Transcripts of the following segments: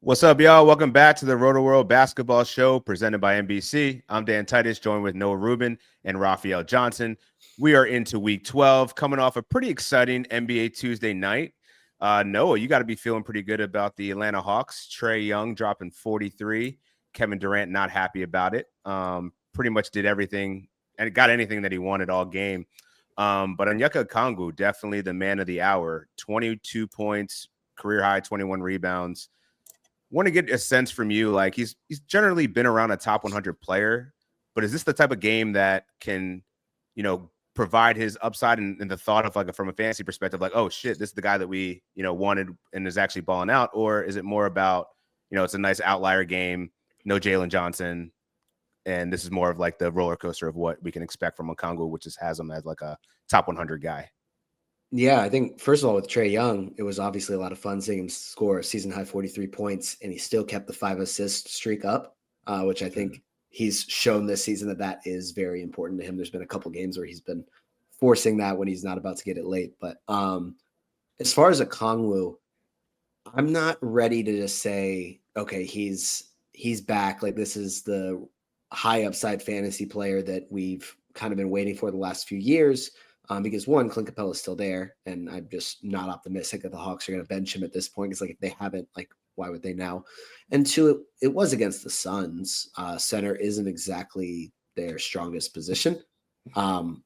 What's up, y'all? Welcome back to the Rotoworld Basketball Show presented by NBC. I'm Dan Titus, joined with Noah Rubin and Raphielle Johnson. We are into Week 12, coming off a pretty exciting NBA Tuesday night. Noah, you got to be feeling pretty good about the Atlanta Hawks. Trae Young dropping 43. Kevin Durant not happy about it. Pretty much did everything and got anything that he wanted all game. But Onyeka Okongwu, definitely the man of the hour. 22 points, career high, 21 rebounds. Want to get a sense from you, like he's generally been around a top 100 player, but is this the type of game that can, provide his upside and the thought of like from a fantasy perspective, like, oh shit, this is the guy that we, wanted and is actually balling out? Or is it more about, it's a nice outlier game, no Jalen Johnson, and this is more of like the roller coaster of what we can expect from Okongwu, which has him as like a top 100 guy? Yeah, I think first of all with Trae Young, it was obviously a lot of fun seeing him score a season high 43 points, and he still kept the 5 assist streak up, which I think he's shown this season that is very important to him. There's been a couple games where he's been forcing that when he's not about to get it late. But as far as Okongwu, I'm not ready to just say, okay, he's back. Like this is the high upside fantasy player that we've kind of been waiting for the last few years. Because one, Clint Capella is still there, and I'm just not optimistic that the Hawks are going to bench him at this point. Because like if they haven't, like why would they now? And two, it was against the Suns. Center isn't exactly their strongest position,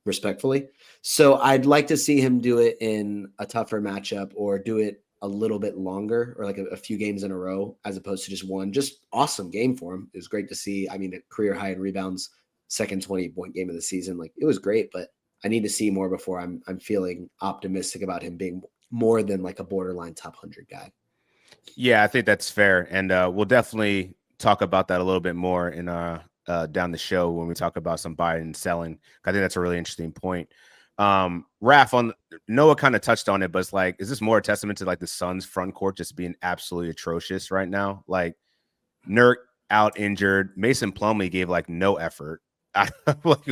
respectfully. So I'd like to see him do it in a tougher matchup or do it a little bit longer or like a few games in a row as opposed to just one. Just awesome game for him. It was great to see. I mean, a career high in rebounds, second 20-point game of the season. Like it was great, but I need to see more before I'm feeling optimistic about him being more than like a borderline top 100 guy. Yeah, I think that's fair. And we'll definitely talk about that a little bit more in down the show when we talk about some buying and selling. I think that's a really interesting point. Raph, on Noah kind of touched on it, but it's like, is this more a testament to like the Suns front court just being absolutely atrocious right now? Like Nurk out injured. Mason Plumlee gave like no effort. Like,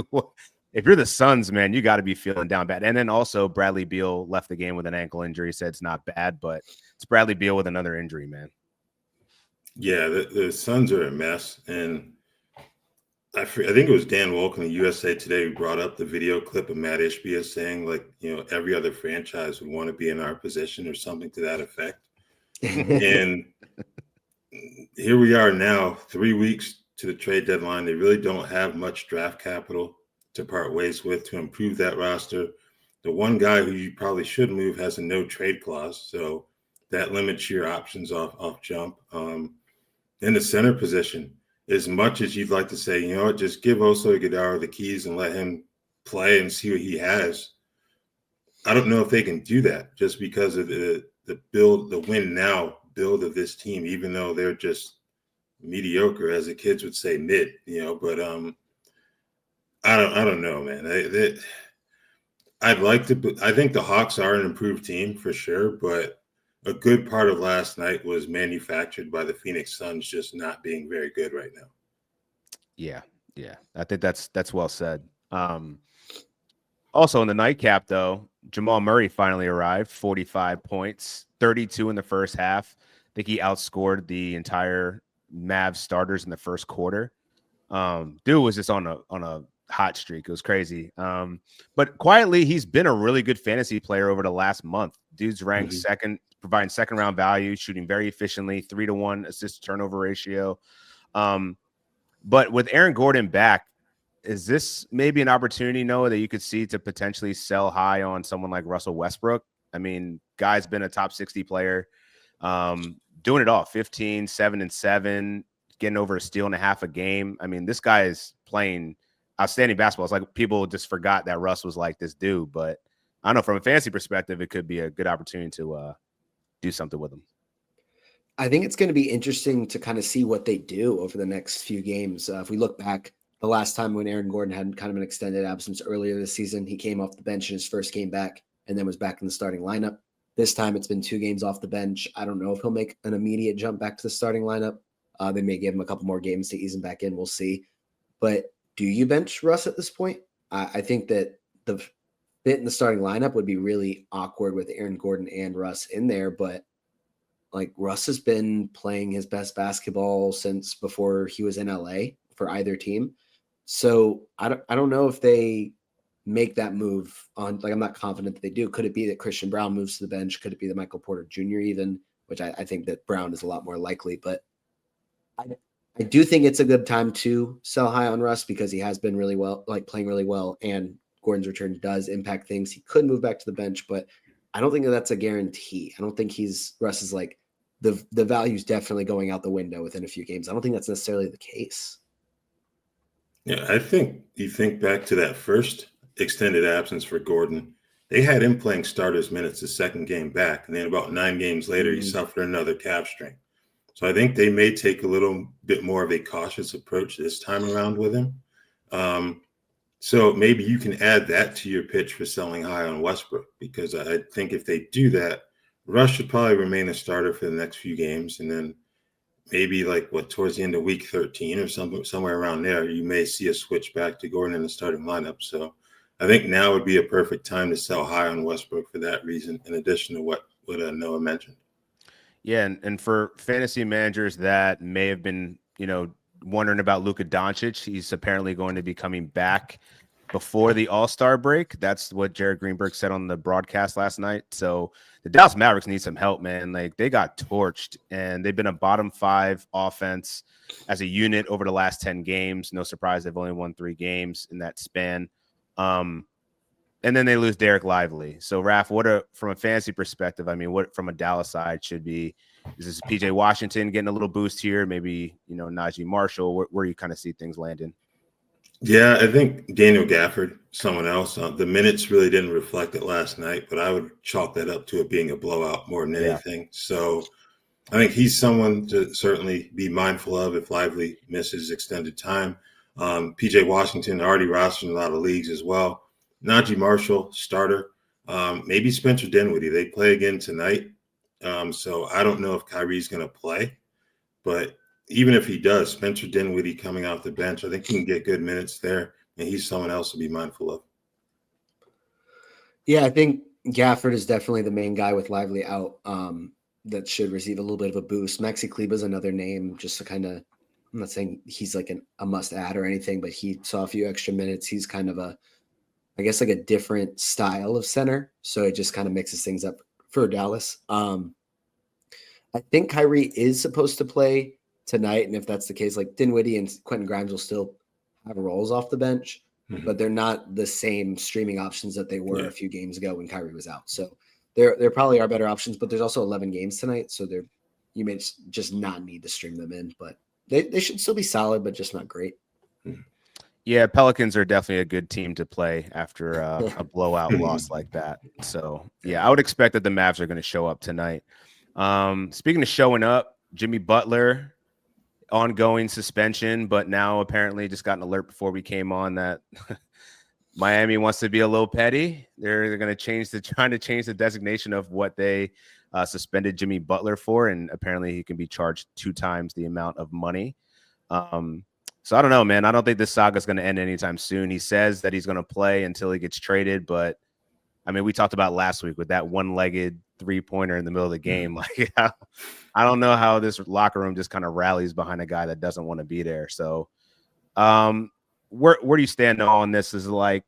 if you're the Suns, man, you got to be feeling down bad. And then also Bradley Beal left the game with an ankle injury. Said it's not bad, but it's Bradley Beal with another injury, man. Yeah, the Suns are a mess. And I think it was Dan Wolk in the USA Today who brought up the video clip of Matt Ishbia saying, like, every other franchise would want to be in our position or something to that effect. And here we are now, 3 weeks to the trade deadline. They really don't have much draft capital to part ways with to improve that roster. The one guy who you probably should move has a no trade clause, so that limits your options off jump. In the center position, as much as you'd like to say, just give Oso Ighodaro the keys and let him play and see what he has, I don't know if they can do that just because of the build, the win now build of this team, even though they're just mediocre, as the kids would say, mid, but I don't know, man. I think the Hawks are an improved team for sure, but a good part of last night was manufactured by the Phoenix Suns just not being very good right now. Yeah. I think that's well said. Also in the nightcap, though, Jamal Murray finally arrived, 45 points, 32 in the first half. I think he outscored the entire Mavs starters in the first quarter. Dude was just on a hot streak. It was crazy. But quietly, he's been a really good fantasy player over the last month. Dude's ranked second, providing second round value, shooting very efficiently, 3-to-1 assist turnover ratio. But with Aaron Gordon back, is this maybe an opportunity, Noah, that you could see to potentially sell high on someone like Russell Westbrook? I mean, guy's been a top 60 player, doing it all, 15, 7-7, getting over a steal and a half a game. I mean, this guy is playing outstanding basketball. It's like people just forgot that Russ was like this dude, but I don't know, from a fantasy perspective, it could be a good opportunity to do something with him. I think it's going to be interesting to kind of see what they do over the next few games. If we look back, the last time when Aaron Gordon had kind of an extended absence earlier this season, he came off the bench in his first game back and then was back in the starting lineup. This time it's been 2 games off the bench. I don't know if he'll make an immediate jump back to the starting lineup. They may give him a couple more games to ease him back in. We'll see. But do you bench Russ at this point? I think that the fit in the starting lineup would be really awkward with Aaron Gordon and Russ in there, but like Russ has been playing his best basketball since before he was in LA for either team. So I don't know if they make that move on, like, I'm not confident that they do. Could it be that Christian Brown moves to the bench? Could it be that Michael Porter Jr. even, which I think that Brown is a lot more likely, but I do think it's a good time to sell high on Russ because he has been really well, like playing really well, and Gordon's return does impact things. He could move back to the bench, but I don't think that that's a guarantee. I don't think Russ is like the value's definitely going out the window within a few games. I don't think that's necessarily the case. Yeah, I think you think back to that first extended absence for Gordon. They had him playing starters minutes the second game back, and then about 9 games later, he suffered another calf strain. So I think they may take a little bit more of a cautious approach this time around with him. So maybe you can add that to your pitch for selling high on Westbrook, because I think if they do that, Russ should probably remain a starter for the next few games, and then maybe towards the end of week 13 or somewhere around there, you may see a switch back to Gordon in the starting lineup. So I think now would be a perfect time to sell high on Westbrook for that reason, in addition to what Noah mentioned. Yeah, and for fantasy managers that may have been, wondering about Luka Doncic, he's apparently going to be coming back before the All-Star break. That's what Jared Greenberg said on the broadcast last night. So the Dallas Mavericks need some help, man. Like, they got torched, and they've been a bottom 5 offense as a unit over the last 10 games. No surprise, they've only won 3 games in that span. And then they lose Derek Lively. So, Raph, from a fantasy perspective, I mean, what from a Dallas side should be? Is this PJ Washington getting a little boost here? Maybe, Najee Marshall, where you kind of see things landing? Yeah, I think Daniel Gafford, someone else. The minutes really didn't reflect it last night, but I would chalk that up to it being a blowout more than anything. So I think he's someone to certainly be mindful of if Lively misses extended time. PJ Washington already rostered in a lot of leagues as well. Najee Marshall, starter. Maybe Spencer Dinwiddie. They play again tonight. So I don't know if Kyrie's going to play, but even if he does, Spencer Dinwiddie coming off the bench, I think he can get good minutes there, and he's someone else to be mindful of. Yeah, I think Gafford is definitely the main guy with Lively out that should receive a little bit of a boost. Maxi Kleber is another name, just to kind of, I'm not saying he's like a must-add or anything, but he saw a few extra minutes. He's kind of I guess a different style of center, so it just kind of mixes things up for Dallas. I think Kyrie is supposed to play tonight, and if that's the case, like Dinwiddie and Quentin Grimes will still have roles off the bench, but they're not the same streaming options that they were a few games ago when Kyrie was out. So there probably are better options, but there's also 11 games tonight, so you may just not need to stream them in, but they should still be solid, but just not great. Yeah, Pelicans are definitely a good team to play after a blowout loss like that. So, yeah, I would expect that the Mavs are going to show up tonight. Speaking of showing up, Jimmy Butler, ongoing suspension, but now apparently just got an alert before we came on that Miami wants to be a little petty. They're going to trying to change the designation of what they suspended Jimmy Butler for, and apparently he can be charged 2 times the amount of money. So I don't know, man. I don't think this saga is going to end anytime soon. He says that he's going to play until he gets traded, but I mean, we talked about last week with that one-legged 3-pointer in the middle of the game. Like, I don't know how this locker room just kind of rallies behind a guy that doesn't want to be there. So, where do you stand on this? Is like,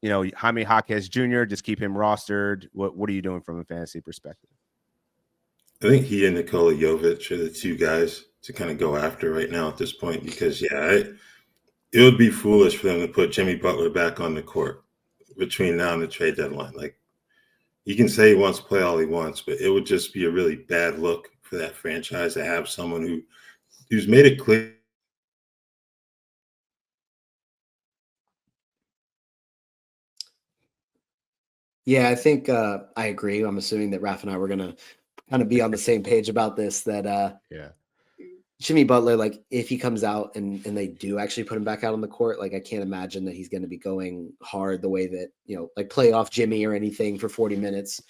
Jaime Jaquez Jr., just keep him rostered? What are you doing from a fantasy perspective? I think he and Nikola Jovic are the 2 guys to kind of go after right now at this point, because it would be foolish for them to put Jimmy Butler back on the court between now and the trade deadline. Like, he can say he wants to play all he wants, but it would just be a really bad look for that franchise to have someone who's made it clear. Yeah, I think I agree. I'm assuming that Raph and I were going to kind of be on the same page about this, that Jimmy Butler, like, if he comes out and they do actually put him back out on the court, like, I can't imagine that he's going to be going hard the way that, like playoff Jimmy or anything for 40 minutes.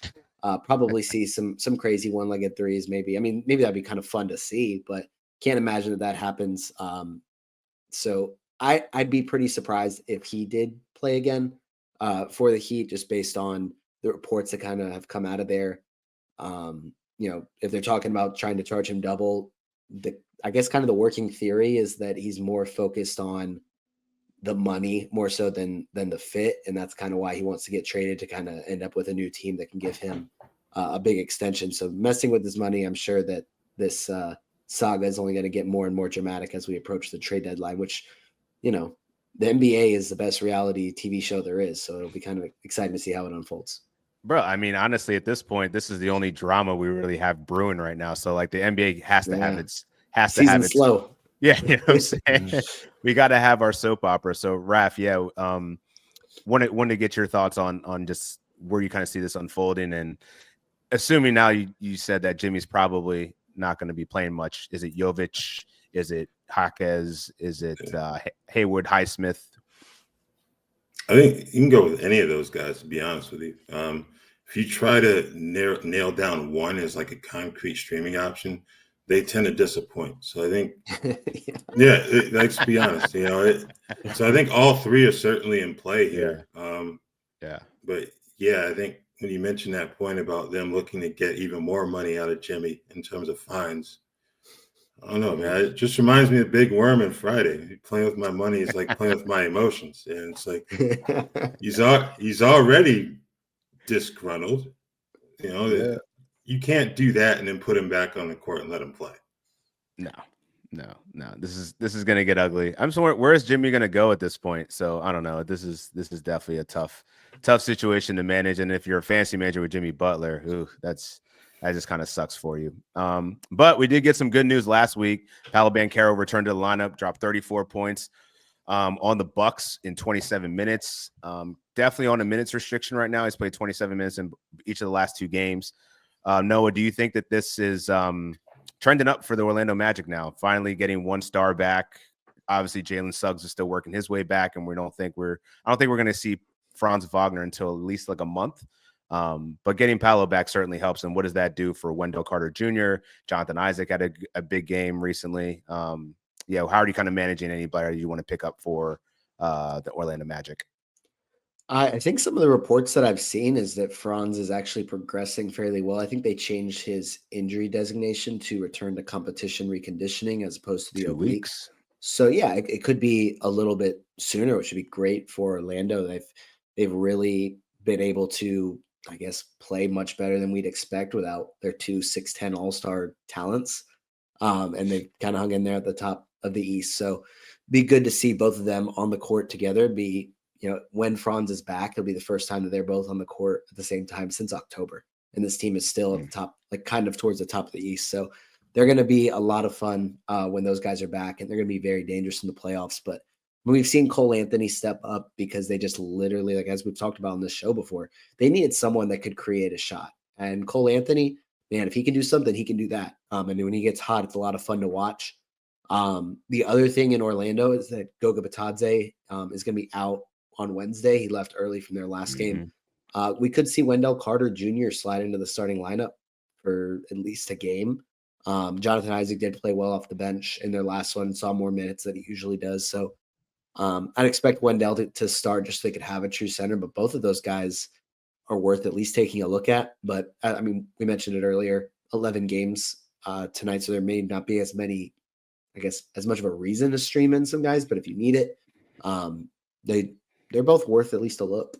Probably see some crazy one-legged threes, maybe. I mean, maybe that'd be kind of fun to see, but can't imagine that happens. So I'd be pretty surprised if he did play again for the Heat, just based on the reports that kind of have come out of there. if they're talking about trying to charge him double, I guess kind of the working theory is that he's more focused on the money more so than the fit. And that's kind of why he wants to get traded, to kind of end up with a new team that can give him a big extension. So messing with his money, I'm sure that this saga is only going to get more and more dramatic as we approach the trade deadline, which, the NBA is the best reality TV show there is. So it'll be kind of exciting to see how it unfolds. Bro, I mean, honestly, at this point, this is the only drama we really have brewing right now. So like the NBA has to have its slow. Yeah, you know what I'm saying? We got to have our soap opera. So Raph, wanted to get your thoughts on just where you kind of see this unfolding, and assuming now you said that Jimmy's probably not going to be playing much. Is it Jovic? Is it Jaquez? Is it Haywood, Highsmith? I think you can go with any of those guys, to be honest with you. If you try to nail down one as like a concrete streaming option, they tend to disappoint. So I think, let's be honest, so I think all three are certainly in play here. But I think when you mentioned that point about them looking to get even more money out of Jimmy in terms of fines, I don't know, man. It just reminds me of Big Worm and Friday. Playing with my money is like playing with my emotions. And it's like he's already disgruntled. You can't do that and then put him back on the court and let him play. No. This is gonna get ugly. I'm sorry. Where is Jimmy gonna go at this point? So I don't know. This is definitely a tough situation to manage. And if you're a fantasy manager with Jimmy Butler, that just kind of sucks for you. But we did get some good news last week. Paolo Banchero returned to the lineup, dropped 34 points on the Bucks in 27 minutes. Definitely on a minutes restriction right now. He's played 27 minutes in each of the last two games. Noah, do you think that this is trending up for the Orlando Magic now? Finally getting one star back. Obviously, Jalen Suggs is still working his way back, and I don't think we're going to see Franz Wagner until at least like a month. But getting Paolo back certainly helps. And what does that do for Wendell Carter Jr.? Jonathan Isaac had a big game recently. How are you kind of managing any player you want to pick up for the Orlando Magic? I think some of the reports that I've seen is that Franz is actually progressing fairly well. I think they changed his injury designation to return to competition reconditioning as opposed to the 2 weeks. So it could be a little bit sooner, which would be great for Orlando. They've really been able to, I guess, play much better than we'd expect without their 2 6'10" all-star talents. And they've kind of hung in there at the top of the East. So be good to see both of them on the court together. When Franz is back, it'll be the first time that they're both on the court at the same time since October. And this team is still at the top, like kind of towards the top of the East. So they're going to be a lot of fun when those guys are back, and they're going to be very dangerous in the playoffs. But we've seen Cole Anthony step up because they just literally, like as we've talked about on this show before, they needed someone that could create a shot. And Cole Anthony, man, if he can do something, he can do that. And when he gets hot, it's a lot of fun to watch. The other thing in Orlando is that Goga Bitadze is going to be out on Wednesday. He left early from their last game. We could see Wendell Carter Jr. slide into the starting lineup for at least a game. Jonathan Isaac did play well off the bench in their last one, saw more minutes than he usually does. So I'd expect Wendell to start just so they could have a true center, but both of those guys are worth at least taking a look at. But I mean, we mentioned it earlier, 11 games tonight, so there may not be as many, I guess, as much of a reason to stream in some guys, but if you need it, they're both worth at least a look.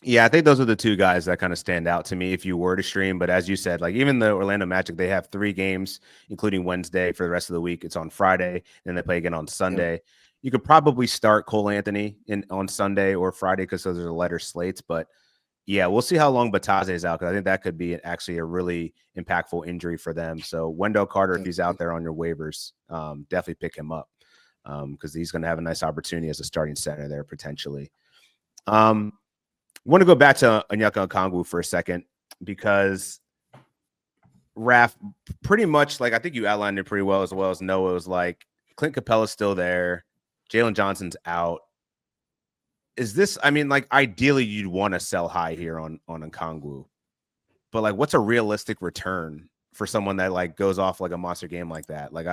Yeah, I think those are the two guys that kind of stand out to me if you were to stream. But as you said, like even the Orlando Magic, they have 3 games, including Wednesday for the rest of the week. It's on Friday, and they play again on Sunday. Yep. You could probably start Cole Anthony on Sunday or Friday because those are the lighter slates. But yeah, we'll see how long Bitadze is out, because I think that could be actually a really impactful injury for them. So Wendell Carter, if he's out there on your waivers, definitely pick him up because he's going to have a nice opportunity as a starting center there potentially. Want to go back to Onyeka Okongwu for a second, because Raph, pretty much, like I think you outlined it pretty well as Noah. It was like Clint Capella's still there, Jalen Johnson's out. Is this, I mean, like ideally you'd want to sell high here on Okongwu, but like what's a realistic return for someone that like goes off like a monster game like that? Like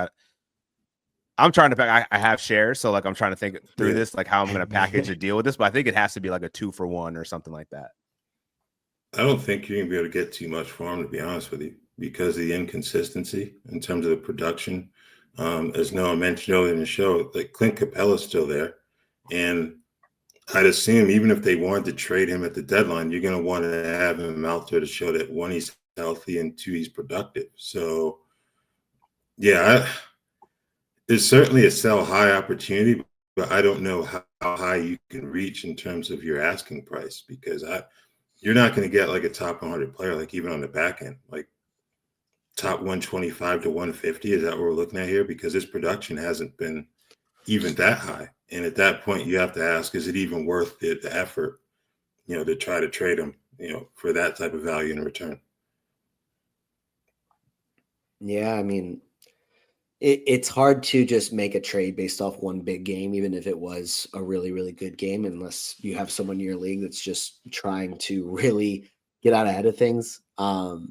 I'm trying to I have shares, so like I'm trying to think through this, like how I'm going to package a deal with this, but I think it has to be like a 2-for-1 or something like that. I don't think you're going to be able to get too much for him, to be honest with you. because of the inconsistency in terms of the production. As Noah mentioned earlier in the show, like Clint Capella's still there. And I'd assume even if they wanted to trade him at the deadline, you're going to want to have him out there to show that, one, he's healthy, and two, he's productive. So, yeah, there's certainly a sell high opportunity, but I don't know how high you can reach in terms of your asking price, because you're not going to get like a top 100 player, like even on the back end, like top 125 to 150. Is that what we're looking at here? Because his production hasn't been even that high. And at that point, you have to ask, is it even worth the effort, to try to trade him, for that type of value in return? Yeah, I mean, it's hard to just make a trade based off one big game, even if it was a really, really good game, unless you have someone in your league that's just trying to really get out ahead of things. But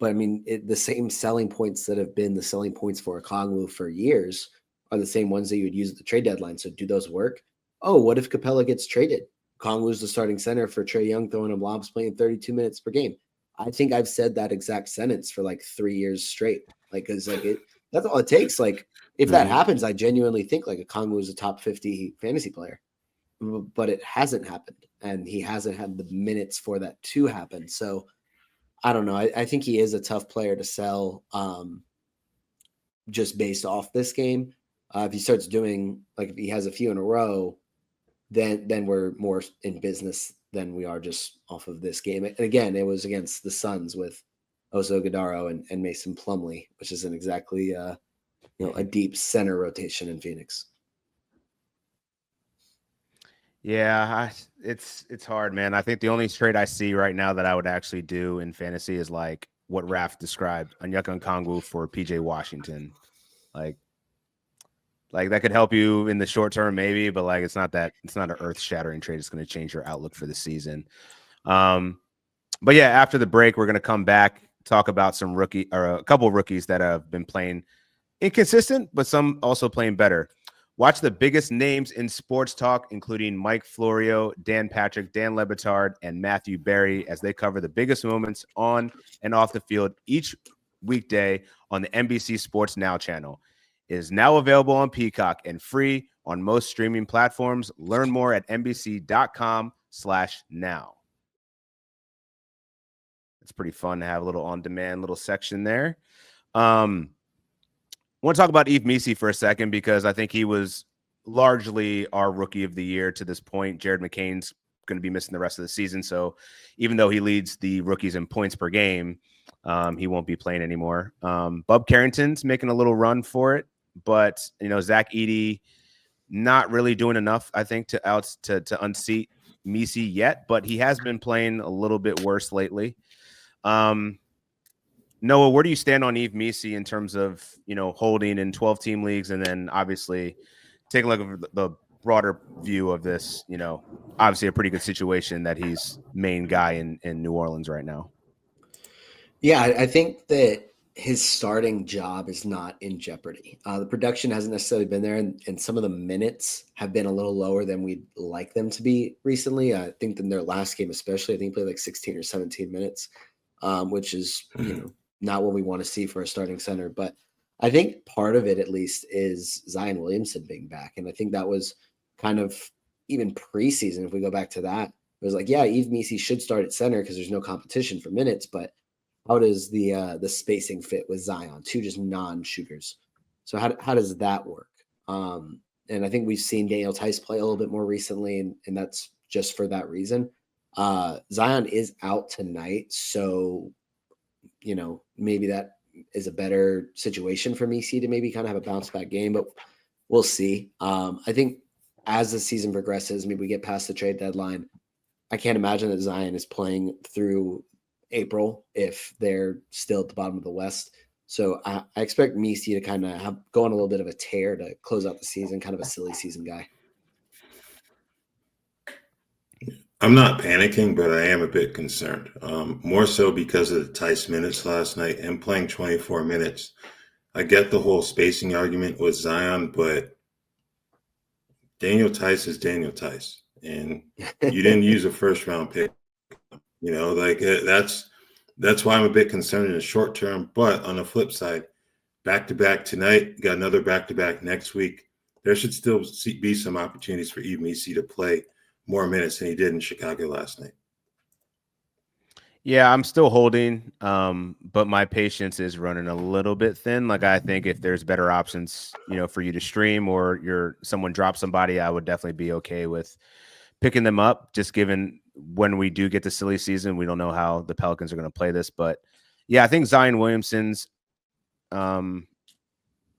I mean, the same selling points that have been the selling points for Okongwu for years are the same ones that you would use at the trade deadline. So do those work? Oh, what if Capella gets traded? Okongwu's the starting center for Trae Young, throwing him lobs, playing 32 minutes per game. I think I've said that exact sentence for like 3 years straight. Because that's all it takes. Like, if that happens, I genuinely think like Okongwu is a top 50 fantasy player, but it hasn't happened, and he hasn't had the minutes for that to happen. So I don't know. I think he is a tough player to sell, just based off this game. If he starts doing, like, if he has a few in a row, then we're more in business than we are just off of this game. And again, it was against the Suns with Oso Gadaro and Mason Plumlee, which isn't exactly a deep center rotation in Phoenix. Yeah, it's hard, man. I think the only trade I see right now that I would actually do in fantasy is like what Raph described, Onyeka Okongwu for PJ Washington. Like that could help you in the short term, maybe, but like it's not an earth-shattering trade. It's going to change your outlook for the season. But yeah, after the break, we're going to come back, talk about a couple of rookies that have been playing inconsistent, but some also playing better. Watch the biggest names in sports talk, including Mike Florio, Dan Patrick, Dan Le Batard, and Matthew Berry, as they cover the biggest moments on and off the field each weekday on the NBC Sports Now channel. It is now available on Peacock and free on most streaming platforms. Learn more at NBC.com/now. It's pretty fun to have a little on-demand little section there. I want to talk about Yves Missi for a second, because I think he was largely our rookie of the year to this point. Jared McCain's going to be missing the rest of the season. So even though he leads the rookies in points per game, he won't be playing anymore. Bub Carrington's making a little run for it, but Zach Edey not really doing enough, I think, to unseat Missi yet, but he has been playing a little bit worse lately. Noah, where do you stand on Yves Missi in terms of, holding in 12-team leagues, and then obviously taking a look at the broader view of this, obviously a pretty good situation that he's main guy in New Orleans right now? Yeah, I think that his starting job is not in jeopardy. The production hasn't necessarily been there, and some of the minutes have been a little lower than we'd like them to be recently. I think in their last game especially, I think he played like 16 or 17 minutes, which is, not what we want to see for a starting center. But I think part of it, at least, is Zion Williamson being back. And I think that was kind of even preseason. If we go back to that, it was like, yeah, Yves Missi should start at center because there's no competition for minutes. But how does the spacing fit with Zion? Two just non-shooters. So how does that work? And I think we've seen Daniel Tice play a little bit more recently, and that's just for that reason. Zion is out tonight, so maybe that is a better situation for Missi to maybe kind of have a bounce back game, but we'll see. I think as the season progresses, maybe we get past the trade deadline, I can't imagine that Zion is playing through April if they're still at the bottom of the West. So I expect Missi to kind of go on a little bit of a tear to close out the season, kind of a silly season guy. I'm not panicking, but I am a bit concerned. More so because of the Tice minutes last night and playing 24 minutes. I get the whole spacing argument with Zion, but Daniel Tice is Daniel Tice, and you didn't use a first-round pick. That's That's why I'm a bit concerned in the short term. But on the flip side, back-to-back tonight, got another back-to-back next week. There should still be some opportunities for Yves Missi to play more minutes than he did in Chicago last night. Yeah, I'm still holding, but my patience is running a little bit thin. Like, I think if there's better options, for you to stream or someone drops somebody, I would definitely be okay with picking them up. Just given when we do get to silly season, we don't know how the Pelicans are going to play this. But yeah, I think Zion Williamson's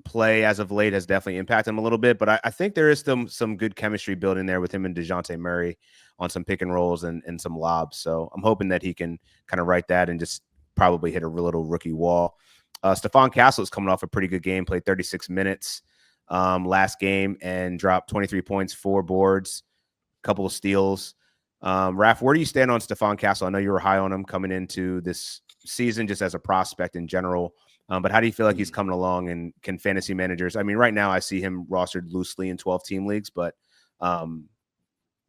play as of late has definitely impacted him a little bit, but I think there is some good chemistry building there with him and DeJounte Murray on some pick and rolls and some lobs. So I'm hoping that he can kind of write that and just probably hit a little rookie wall. Stephon Castle is coming off a pretty good game, played 36 minutes last game and dropped 23 points, 4 boards, a couple of steals. Raph, where do you stand on Stephon Castle? I know you were high on him coming into this season just as a prospect in general. But how do you feel like he's coming along, and can fantasy managers? I mean, right now I see him rostered loosely in 12-team leagues, but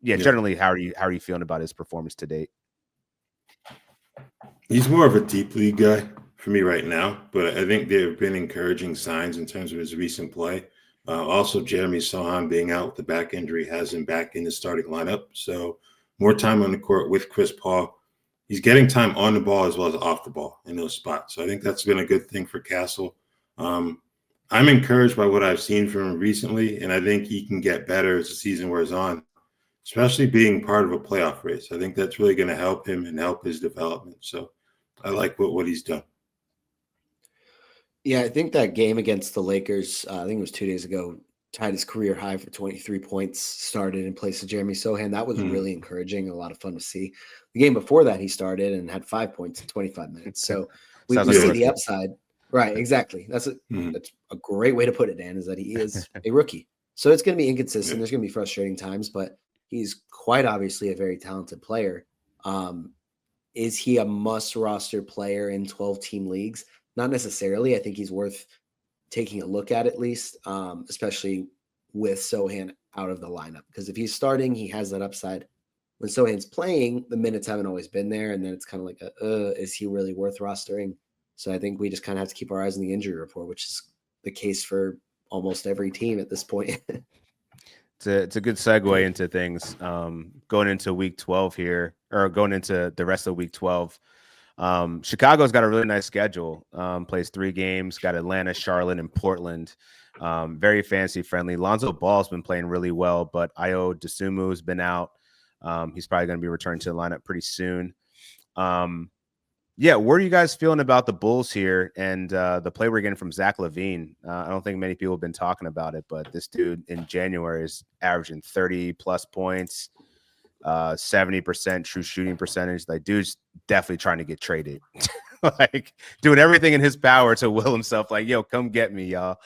generally, how are you feeling about his performance to date? He's more of a deep league guy for me right now, but I think there have been encouraging signs in terms of his recent play. Also, Jeremy Sohan being out with the back injury has him back in the starting lineup, so more time on the court with Chris Paul. He's getting time on the ball as well as off the ball in those spots. So I think that's been a good thing for Castle. I'm encouraged by what I've seen from him recently, and I think he can get better as the season wears on, especially being part of a playoff race. I think that's really going to help him and help his development. So I like what he's done. Yeah, I think that game against the Lakers, I think it was 2 days ago, tied his career high for 23 points, started in place of Jeremy Sohan. That was really encouraging and a lot of fun to see. The game before that, he started and had 5 points in 25 minutes. So we see the upside. Right, exactly. That's a great way to put it, Dan, is that he is a rookie. So it's going to be inconsistent. There's going to be frustrating times, but he's quite obviously a very talented player. Is he a must-roster player in 12-team leagues? Not necessarily. I think he's worth taking a look at least, especially with Sohan out of the lineup. Because if he's starting, he has that upside. When Sohan's playing, the minutes haven't always been there, and then it's kind of like, is he really worth rostering? So I think we just kind of have to keep our eyes on the injury report, which is the case for almost every team at this point. It's a good segue into things. Going into week 12 here, or going into the rest of week 12. Chicago's got a really nice schedule. Plays 3 games, got Atlanta, Charlotte, and Portland. Very fantasy friendly. Lonzo Ball's been playing really well, but Ayo Dosunmu has been out. He's probably going to be returning to the lineup pretty soon. Where are you guys feeling about the Bulls here and the play we're getting from Zach LaVine? I don't think many people have been talking about it, but this dude in January is averaging 30-plus points, 70% true shooting percentage. Like, dude's definitely trying to get traded. Like, doing everything in his power to will himself, like, yo, come get me, y'all.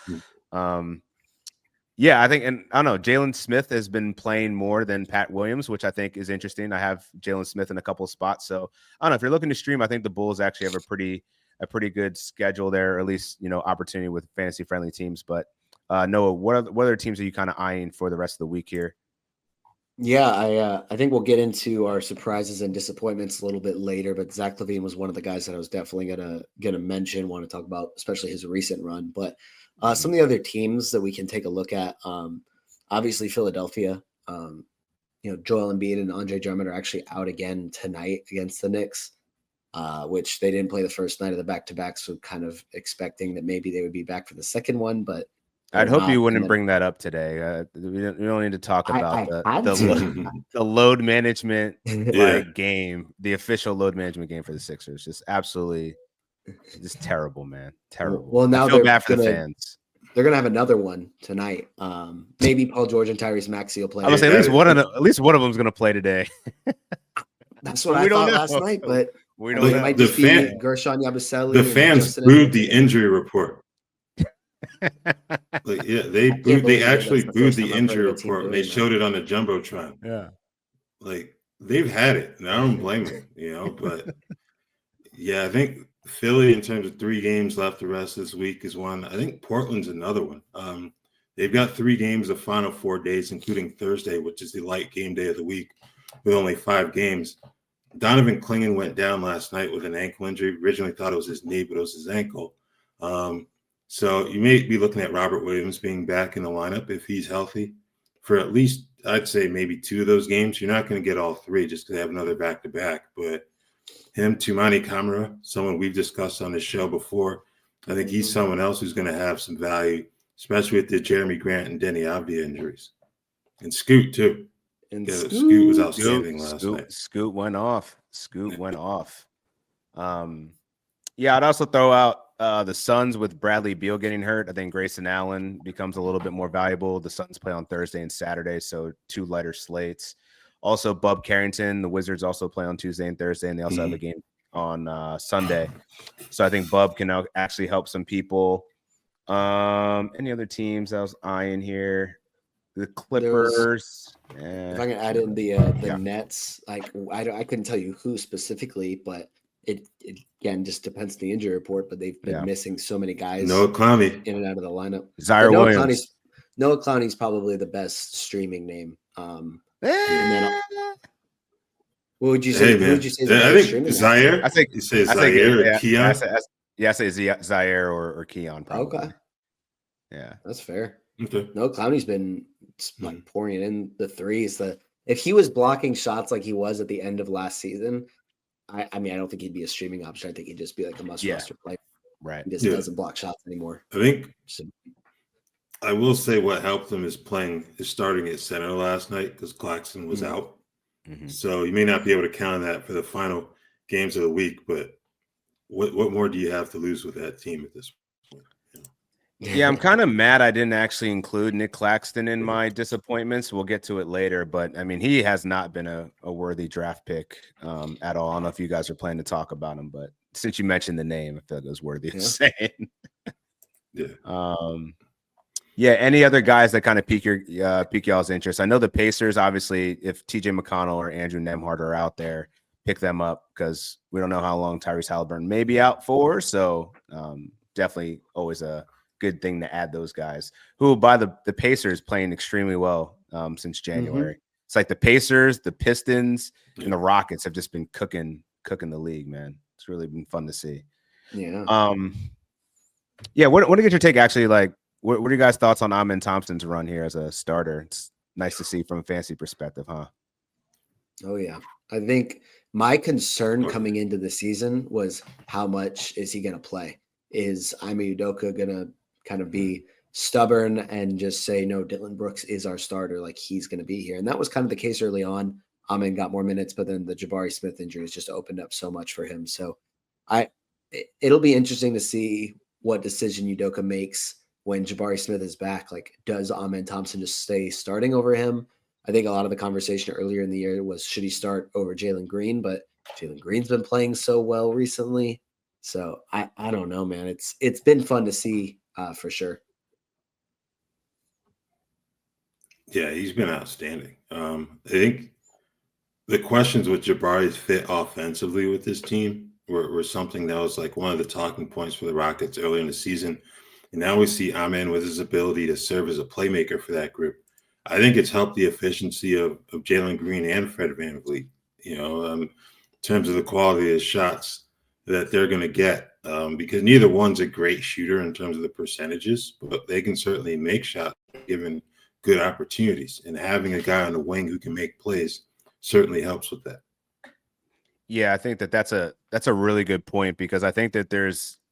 I think, and I don't know, Jalen Smith has been playing more than Pat Williams, which I think is interesting. I have Jalen Smith in a couple of spots. So I don't know, if you're looking to stream, I think the Bulls actually have a pretty good schedule there, or at least, opportunity with fantasy friendly teams. But Noah, what other teams are you kind of eyeing for the rest of the week here? Yeah, I think we'll get into our surprises and disappointments a little bit later, but Zach LaVine was one of the guys that I was definitely gonna mention, want to talk about, especially his recent run. But some of the other teams that we can take a look at, obviously Philadelphia, Joel Embiid and Andre Drummond are actually out again tonight against the Knicks, which they didn't play the first night of the back-to-back, so kind of expecting that maybe they would be back for the second one, but I'd hope you wouldn't bring that up today. We don't need to talk about the load management game, the official load management game for the Sixers. Just absolutely, just terrible, man. Terrible. Well, now I feel bad for the fans. They're gonna have another one tonight. Maybe Paul George and Tyrese Maxey will play. I would say at least one of them is gonna play today. That's what I thought last night, but we don't know. It might just be Gershon Yabusele. The fans booed the injury report. They actually booed the injury report. They showed it on the Jumbotron. Yeah, like, they've had it, and I don't blame them. But I think Philly, in terms of 3 games left the rest of this week, is one. I think Portland's another one. They've got 3 games the final 4 days, including Thursday, which is the light game day of the week, with only 5 games. Donovan Clingan went down last night with an ankle injury. Originally thought it was his knee, but it was his ankle. So you may be looking at Robert Williams being back in the lineup if he's healthy for at least, I'd say, maybe 2 of those games. You're not going to get all 3 just because they have another back-to-back. But him, Toumani Camara, someone we've discussed on this show before, I think he's someone else who's going to have some value, especially with the Jeremy Grant and Denny Avdia injuries. And Scoot, too. And Yeah, Scoot was outstanding last night. Scoot went off. Yeah, I'd also throw out the Suns with Bradley Beal getting hurt. I think Grayson Allen becomes a little bit more valuable. The Suns play on Thursday and Saturday, so 2 lighter slates. Also, Bub Carrington, the Wizards also play on Tuesday and Thursday, and they also have a game on Sunday. So I think Bub can now actually help some people. Any other teams I was eyeing here? The Clippers. If I can add in the Nets, like I couldn't tell you who specifically, but it again just depends on the injury report. But they've been missing so many guys. Noah Clowney in and out of the lineup. Zaire Williams. Noah Clowney's probably the best streaming name. And then, what would you say? Hey, man. Who would you say? I think Zaire. I think you say Zaire or Keon. I say Zaire or Keon. Probably. Okay. Yeah, that's fair. Okay. No, Clowney's been like pouring in the threes. If he was blocking shots like he was at the end of last season, I mean, I don't think he'd be a streaming option. I think he'd just be like a must-roster player. Right. He just doesn't block shots anymore. I think I will say what helped him is starting at center last night because Claxton was out. So you may not be able to count on that for the final games of the week, but what more do you have to lose with that team at this point? Yeah, I'm kind of mad I didn't actually include Nick Claxton in my disappointments. We'll get to it later, but I mean, he has not been a worthy draft pick at all. I don't know if you guys are planning to talk about him, but since you mentioned the name, I feel like it was worthy of saying. Any other guys that kind of pique y'all's interest? I know the Pacers, obviously, if TJ McConnell or Andrew Nembhard are out there, pick them up because we don't know how long Tyrese Halliburton may be out for. So definitely always a good thing to add those guys who, by the Pacers, playing extremely well since January. It's like the Pacers, the Pistons, and the Rockets have just been cooking the league, man. It's really been fun to see. What do you get your take? Actually, like, what are you guys' thoughts on Amen Thompson's run here as a starter? It's nice to see from a fantasy perspective, huh? Oh yeah, I think my concern coming into the season was how much is he going to play? Is Ime Udoka going to kind of be stubborn and just say, no, Dylan Brooks is our starter, like he's going to be here? And that was kind of the case early on. Amen got more minutes, but then the Jabari Smith injuries just opened up so much for him. So it'll be interesting to see what decision Udoka makes when Jabari Smith is back. Like, does Amen Thompson just stay starting over him? I think a lot of the conversation earlier in the year was, should he start over Jalen Green? But Jalen Green's been playing so well recently. So I don't know, man. It's been fun to see for sure. Yeah, he's been outstanding. I think the questions with Jabari's fit offensively with this team were something that was like one of the talking points for the Rockets early in the season. And now we see Amen with his ability to serve as a playmaker for that group. I think it's helped the efficiency of Jalen Green and Fred VanVleet, in terms of the quality of his shots that they're going to get, because neither one's a great shooter in terms of the percentages, but they can certainly make shots given good opportunities. And having a guy on the wing who can make plays certainly helps with that. Yeah, I think that's a really good point, because I think that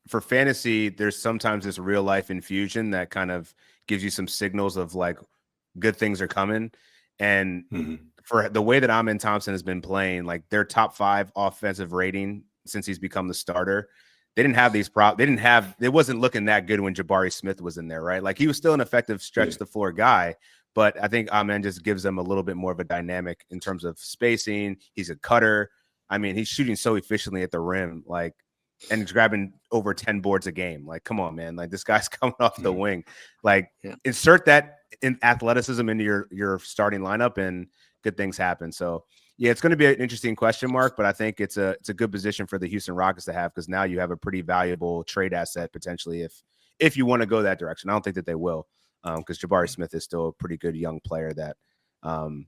for fantasy, there's sometimes this real life infusion that kind of gives you some signals of like good things are coming. And for the way that Amen Thompson has been playing, like their top 5 offensive rating since he's become the starter, they didn't have these it wasn't looking that good when Jabari Smith was in there, right? Like he was still an effective stretch the floor guy, but I think Amen just gives them a little bit more of a dynamic in terms of spacing. He's a cutter. I mean, he's shooting so efficiently at the rim, like, and he's grabbing over 10 boards a game. Like, come on, man. Like, this guy's coming off the wing. Like, insert that in athleticism into your starting lineup and good things happen. So, yeah, it's going to be an interesting question mark, but I think it's a good position for the Houston Rockets to have, because now you have a pretty valuable trade asset potentially if you want to go that direction. I don't think that they will, because Jabari Smith is still a pretty good young player that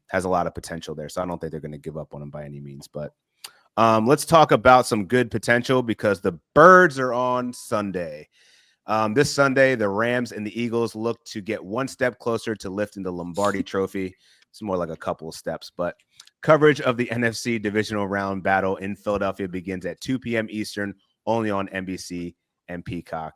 has a lot of potential there. So I don't think they're going to give up on him by any means. But Let's talk about some good potential because the Birds are on Sunday. This Sunday, the Rams and the Eagles look to get one step closer to lifting the Lombardi Trophy. It's more like a couple of steps, but coverage of the NFC divisional round battle in Philadelphia begins at 2 p.m. Eastern, only on NBC and Peacock.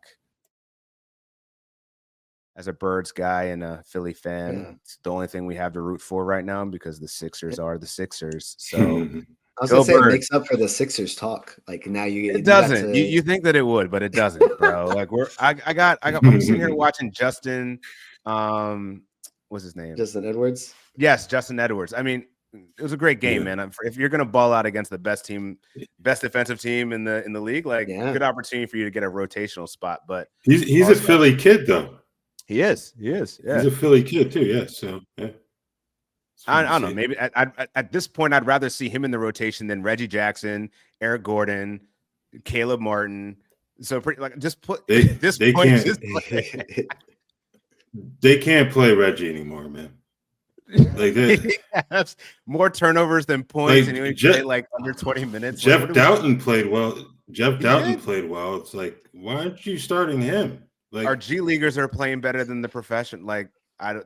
As a Birds guy and a Philly fan, It's the only thing we have to root for right now because the Sixers are the Sixers. So I was gonna say it makes up for the Sixers talk. Like now it doesn't. You think that it would, but it doesn't, bro. Like I'm sitting here watching Justin. What's his name? Justin Edwards. Yes, Justin Edwards. I mean, it was a great game, man. If you're gonna ball out against the best defensive team in the league, like good opportunity for you to get a rotational spot. But he's a Philly kid, though. He is. Yeah. He's a Philly kid too. Yeah. So yeah. I don't know. Maybe at this point, I'd rather see him in the rotation than Reggie Jackson, Eric Gordon, Caleb Martin. So just put they can't play Reggie anymore, man. Like they have more turnovers than points, and he played like under 20 minutes. Jeff Doughton played well. Played well. It's like, why aren't you starting him? Like our G leaguers are playing better than the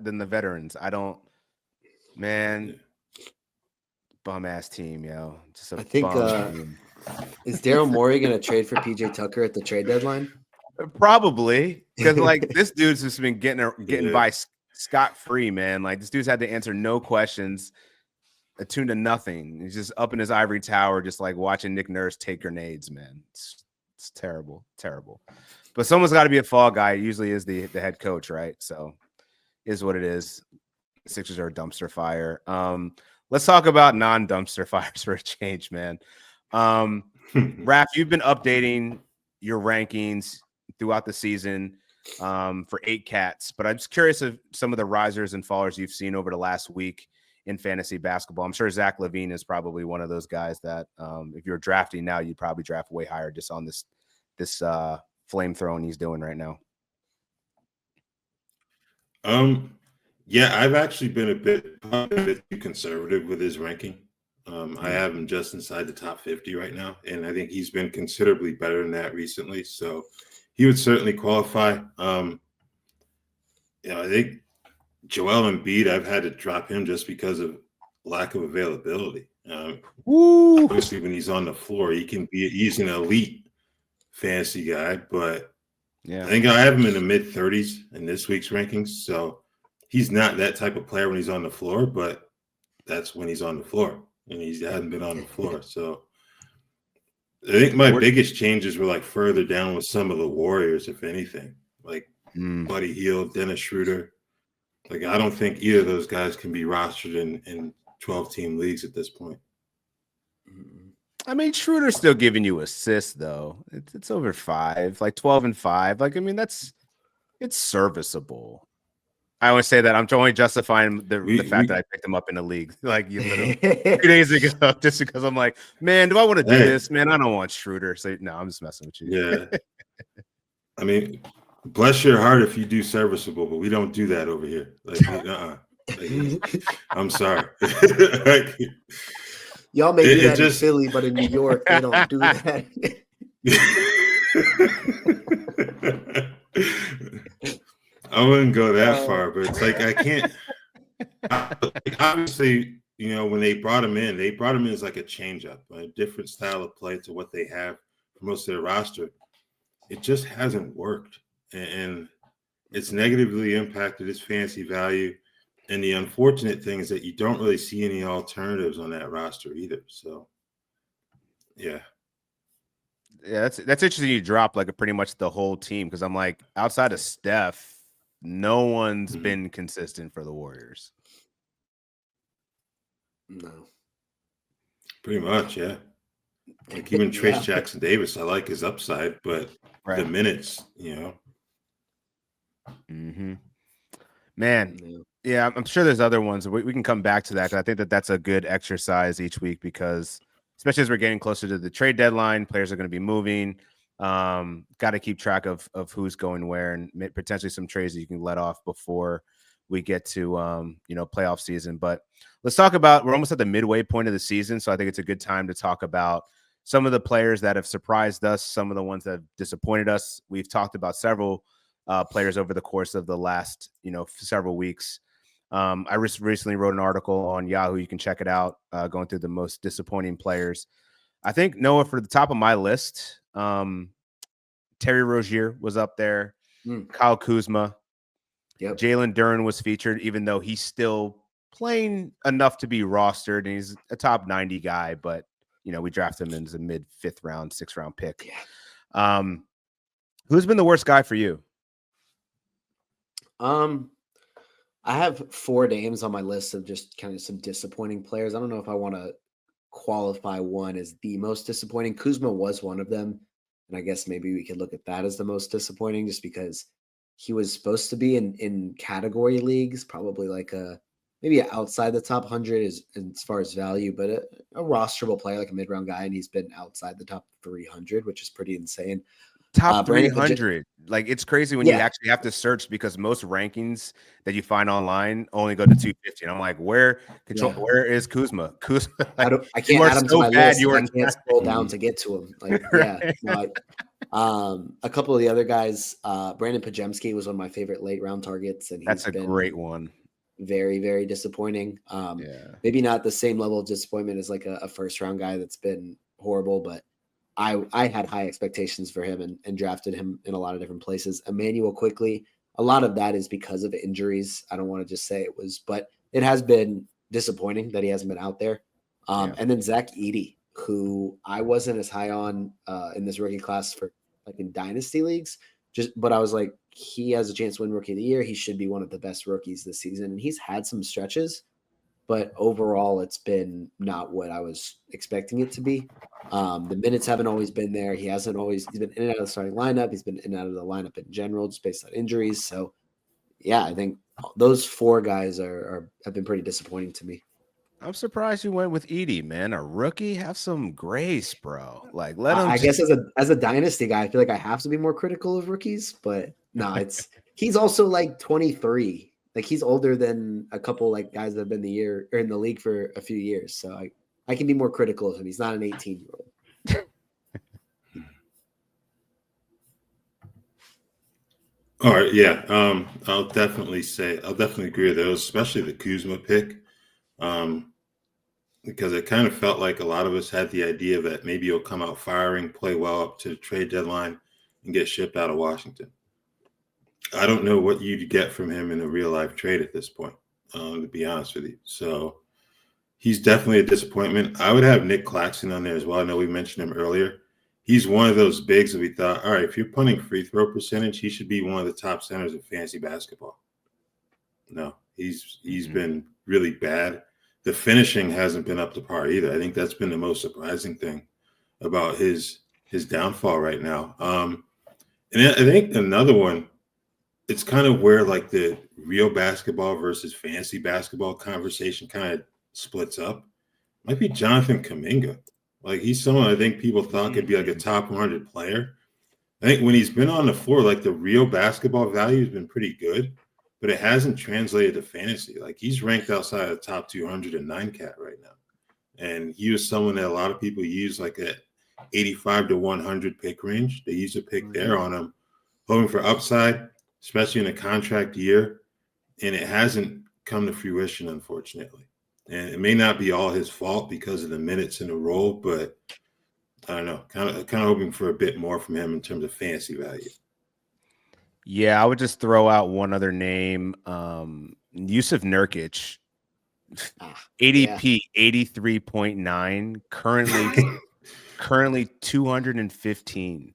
than the veterans. I don't. Man, bum ass team, yo. I think is Daryl Morey gonna trade for PJ Tucker at the trade deadline? Probably, because like this dude's just been getting by scot-free, man. Like this dude's had to answer no questions, attuned to nothing. He's just up in his ivory tower, just like watching Nick Nurse take grenades, man. It's terrible. But someone's got to be a fall guy. It usually is the head coach, right? So is what it is. Sixers are a dumpster fire. Let's talk about non-dumpster fires for a change, man. Raph, you've been updating your rankings throughout the season for 8 cats, but I'm just curious of some of the risers and fallers you've seen over the last week in fantasy basketball. I'm sure Zach LaVine is probably one of those guys that if you're drafting now, you'd probably draft way higher just on this flamethrowing he's doing right now. Yeah, I've actually been a bit too conservative with his ranking. I have him just inside the top 50 right now, and I think he's been considerably better than that recently. So he would certainly qualify. I think Joel Embiid, I've had to drop him just because of lack of availability. Obviously, when he's on the floor, he's an elite fantasy guy, but I think I have him in the mid-30s in this week's rankings. So he's not that type of player when he's on the floor, but that's when he's on the floor, and he hasn't been on the floor. So I think my biggest changes were like further down with some of the Warriors, if anything, like Buddy Hield, Dennis Schroeder. Like I don't think either of those guys can be rostered in 12-team leagues at this point. I mean, Schroeder's still giving you assists, though. It's over 5, like 12 and 5. Like, I mean, it's serviceable. I always say that I'm only justifying the fact that I picked him up in the league like literally 2 days ago, just because I'm like, man, do I want to do this? Man, I don't want Schroeder. So no, I'm just messing with you. Yeah. I mean, bless your heart if you do serviceable, but we don't do that over here. Like, I'm sorry. Like, y'all may do that in Philly, but in New York, they don't do that. I wouldn't go that far, but it's like I can't. Obviously, when they brought him in as like a changeup, a different style of play to what they have for most of their roster. It just hasn't worked, and it's negatively impacted his fantasy value. And the unfortunate thing is that you don't really see any alternatives on that roster either. So, yeah, that's interesting. You drop like pretty much the whole team because I'm like outside of Steph. No one's been consistent for the Warriors. No. Pretty much, yeah. Like even Trace Jackson Davis, I like his upside, but the minutes, Man, yeah, I'm sure there's other ones. We can come back to that. I think that's a good exercise each week because, especially as we're getting closer to the trade deadline, players are going to be moving. Got to keep track of who's going where and potentially some trades that you can let off before we get to playoff season. But let's talk about, we're almost at the midway point of the season, so I think it's a good time to talk about some of the players that have surprised us, some of the ones that have disappointed us. We've talked about several players over the course of the last several weeks. I recently wrote an article on Yahoo. You can check it out, going through the most disappointing players. I think, Noah, for the top of my list, Terry Rozier was up there. Kyle Kuzma. Yep. Jalen Duren was featured, even though he's still playing enough to be rostered, and he's a top 90 guy, but we drafted him as a mid 5th round, 6th round pick. Yeah. Who's been the worst guy for you? I have 4 names on my list of just kind of some disappointing players. I don't know if I want to qualify one as the most disappointing. Kuzma was one of them, and I guess maybe we could look at that as the most disappointing, just because he was supposed to be in category leagues, probably like maybe outside the top 100 as far as value, but a rosterable player, like a mid-round guy, and he's been outside the top 300, which is pretty insane. Top 300. Like, it's crazy when you actually have to search, because most rankings that you find online only go to 250. And I'm like, where is Kuzma? Like, I can't add him to my list. I can't scroll down to get to him. Like, a couple of the other guys, Brandon Pajemski was one of my favorite late round targets, and that's a great one. Very, very disappointing. Maybe not the same level of disappointment as like a first round guy that's been horrible, but I had high expectations for him and drafted him in a lot of different places. Emmanuel quickly, a lot of that is because of injuries. I don't want to just say it was, but it has been disappointing that he hasn't been out there. And then Zach Edey, who I wasn't as high on in this rookie class for like in dynasty leagues, but I was like, he has a chance to win rookie of the year. He should be one of the best rookies this season. And he's had some stretches, but overall it's been not what I was expecting it to be. The minutes haven't always been there. He's been in and out of the starting lineup. He's been in and out of the lineup in general, just based on injuries. So yeah, I think those 4 guys have been pretty disappointing to me. I'm surprised you went with Edey, man. A rookie, have some grace, bro. Like, let him. I guess as a dynasty guy, I feel like I have to be more critical of rookies, but no, he's also like 23. Like, he's older than a couple like guys that have been in the league for a few years. So I can be more critical of him. He's not an 18-year-old. All right, yeah. I'll definitely agree with those, especially the Kuzma pick. Because it kind of felt like a lot of us had the idea that maybe he'll come out firing, play well up to the trade deadline, and get shipped out of Washington. I don't know what you'd get from him in a real life trade at this point, to be honest with you. So he's definitely a disappointment. I would have Nick Claxton on there as well. I know we mentioned him earlier. He's one of those bigs that we thought, all right, if you're punting free throw percentage, he should be one of the top centers of fantasy basketball. No, he's been really bad. The finishing hasn't been up to par either. I think that's been the most surprising thing about his downfall right now. And I think another one, it's kind of where like the real basketball versus fantasy basketball conversation kind of splits up. Might be Jonathan Kuminga. Like, he's someone I think people thought could be like a top 100 player. I think when he's been on the floor, like, the real basketball value has been pretty good, but it hasn't translated to fantasy. Like, he's ranked outside of the top 209 cat right now. And he was someone that a lot of people use like at 85 to 100 pick range. They use a pick there on him, hoping for upside, especially in a contract year. And it hasn't come to fruition, unfortunately. And it may not be all his fault because of the minutes in the role, but I don't know, kind of hoping for a bit more from him in terms of fantasy value. Yeah, I would just throw out one other name, Yusuf Nurkic, ADP 83.9, currently 215.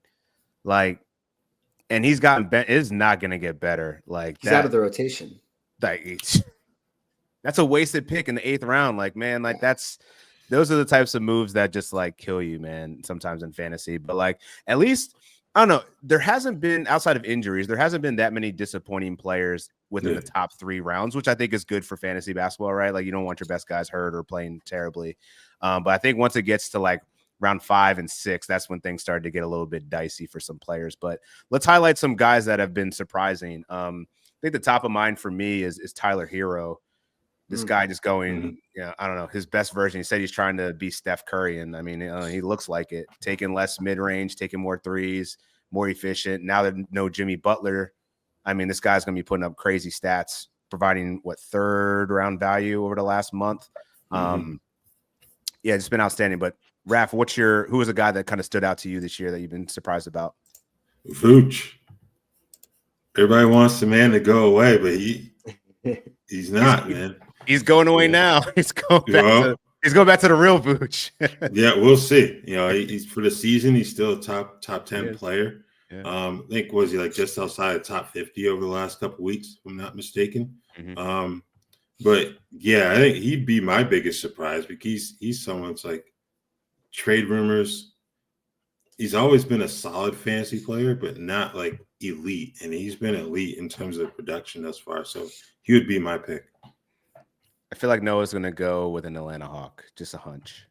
Like, and he's gotten is not going to get better. Like, he's out of the rotation. Like, that's a wasted pick in the 8th round. Like, man, like those are the types of moves that just like kill you, man, sometimes in fantasy. But like, at least, I don't know, there hasn't been, outside of injuries, there hasn't been that many disappointing players within the top 3 rounds, which I think is good for fantasy basketball, right? Like, you don't want your best guys hurt or playing terribly. But I think once it gets to like round 5 and 6, that's when things started to get a little bit dicey for some players. But let's highlight some guys that have been surprising. I think the top of mind for me is Tyler Hero. This guy just going, I don't know, his best version. He said he's trying to be Steph Curry, and I mean, he looks like it. Taking less mid-range, taking more threes, more efficient. Now that no Jimmy Butler, I mean, this guy's going to be putting up crazy stats, providing third round value over the last month. Yeah, it's been outstanding. But Raph, who was a guy that kind of stood out to you this year that you've been surprised about? Vooch. Everybody wants the man to go away, but he's not, man. He's going away now. He's going back to the real Vooch. Yeah, we'll see. He's for the season. He's still a top 10 player. Yeah. I think was he just outside of top 50 over the last couple of weeks, if I'm not mistaken. But yeah, I think he'd be my biggest surprise because he's someone's trade rumors. He's always been a solid fantasy player, but not elite. And he's been elite in terms of production thus far. So he would be my pick. I feel like Noah's going to go with an Atlanta Hawk. Just a hunch.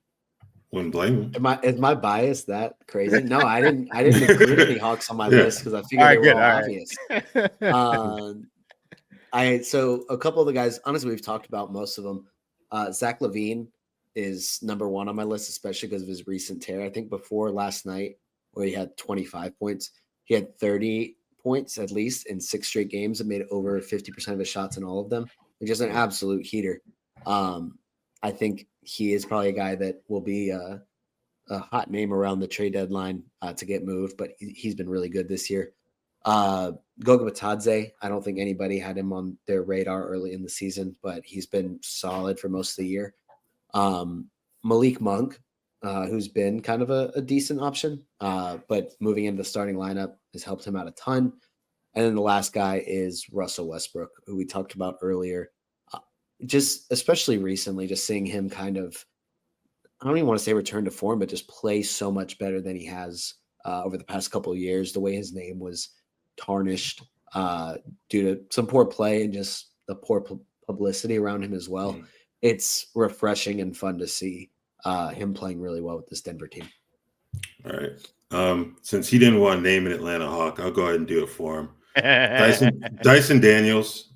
Wouldn't blame him. Is my bias that crazy? No, I didn't include any Hawks on my list because I figured they were all obvious. So a couple of the guys, honestly, we've talked about most of them. Zach LaVine is number 1 on my list, especially because of his recent tear. I think before last night, where he had 25 points, he had 30 points at least in 6 straight games and made over 50% of his shots in all of them, which is an absolute heater. I think he is probably a guy that will be a hot name around the trade deadline to get moved, but he's been really good this year. Goga Bitadze, I don't think anybody had him on their radar early in the season, but he's been solid for most of the year. Malik Monk, who's been kind of a decent option, but moving into the starting lineup has helped him out a ton. And then the last guy is Russell Westbrook, who we talked about earlier. Just especially recently, just seeing him kind of, I don't even want to say return to form, but just play so much better than he has over the past couple of years. The way his name was tarnished due to some poor play and just the poor publicity around him as well. It's refreshing and fun to see him playing really well with this Denver team. All right. Since he didn't want to name an Atlanta Hawk, I'll go ahead and do it for him. Dyson Daniels.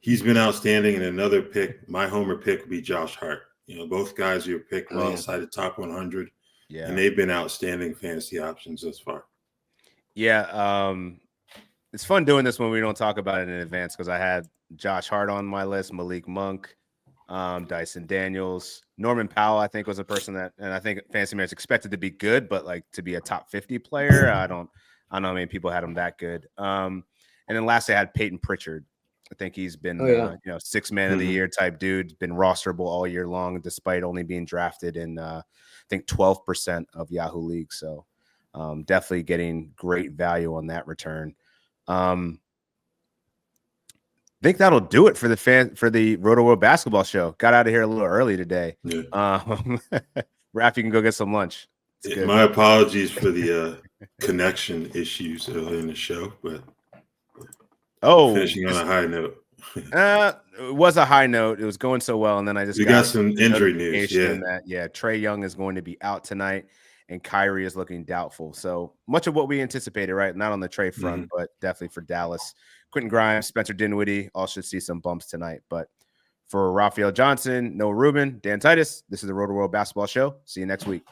He's been outstanding. And another pick, my homer pick, would be Josh Hart. Both guys are picked well inside the top 100. Yeah. And they've been outstanding fantasy options thus far. Yeah. It's fun doing this when we don't talk about it in advance because I had Josh Hart on my list, Malik Monk, Dyson Daniels, Norman Powell, I think was a person that, and I think Fantasy Man's expected to be good, but to be a top 50 player, I don't know how many people had him that good. And then lastly, I had Peyton Pritchard. I think he's been, 6th man of the year type dude, been rosterable all year long, despite only being drafted in, I think 12% of Yahoo leagues. So definitely getting great value on that return. I think that'll do it for the Rotoworld Basketball Show. Got out of here a little early today. Yeah. Raph, you can go get some lunch. My apologies for the connection issues earlier in the show, but finishing on a high note. It was a high note. It was going so well, and then I just got some injury news. Trae Young is going to be out tonight, and Kyrie is looking doubtful. So much of what we anticipated, right? Not on the trade front, but definitely for Dallas. Quentin Grimes, Spencer Dinwiddie all should see some bumps tonight. But for Raphielle Johnson, Noah Rubin, Dan Titus, this is the Rotoworld Basketball Show. See you next week.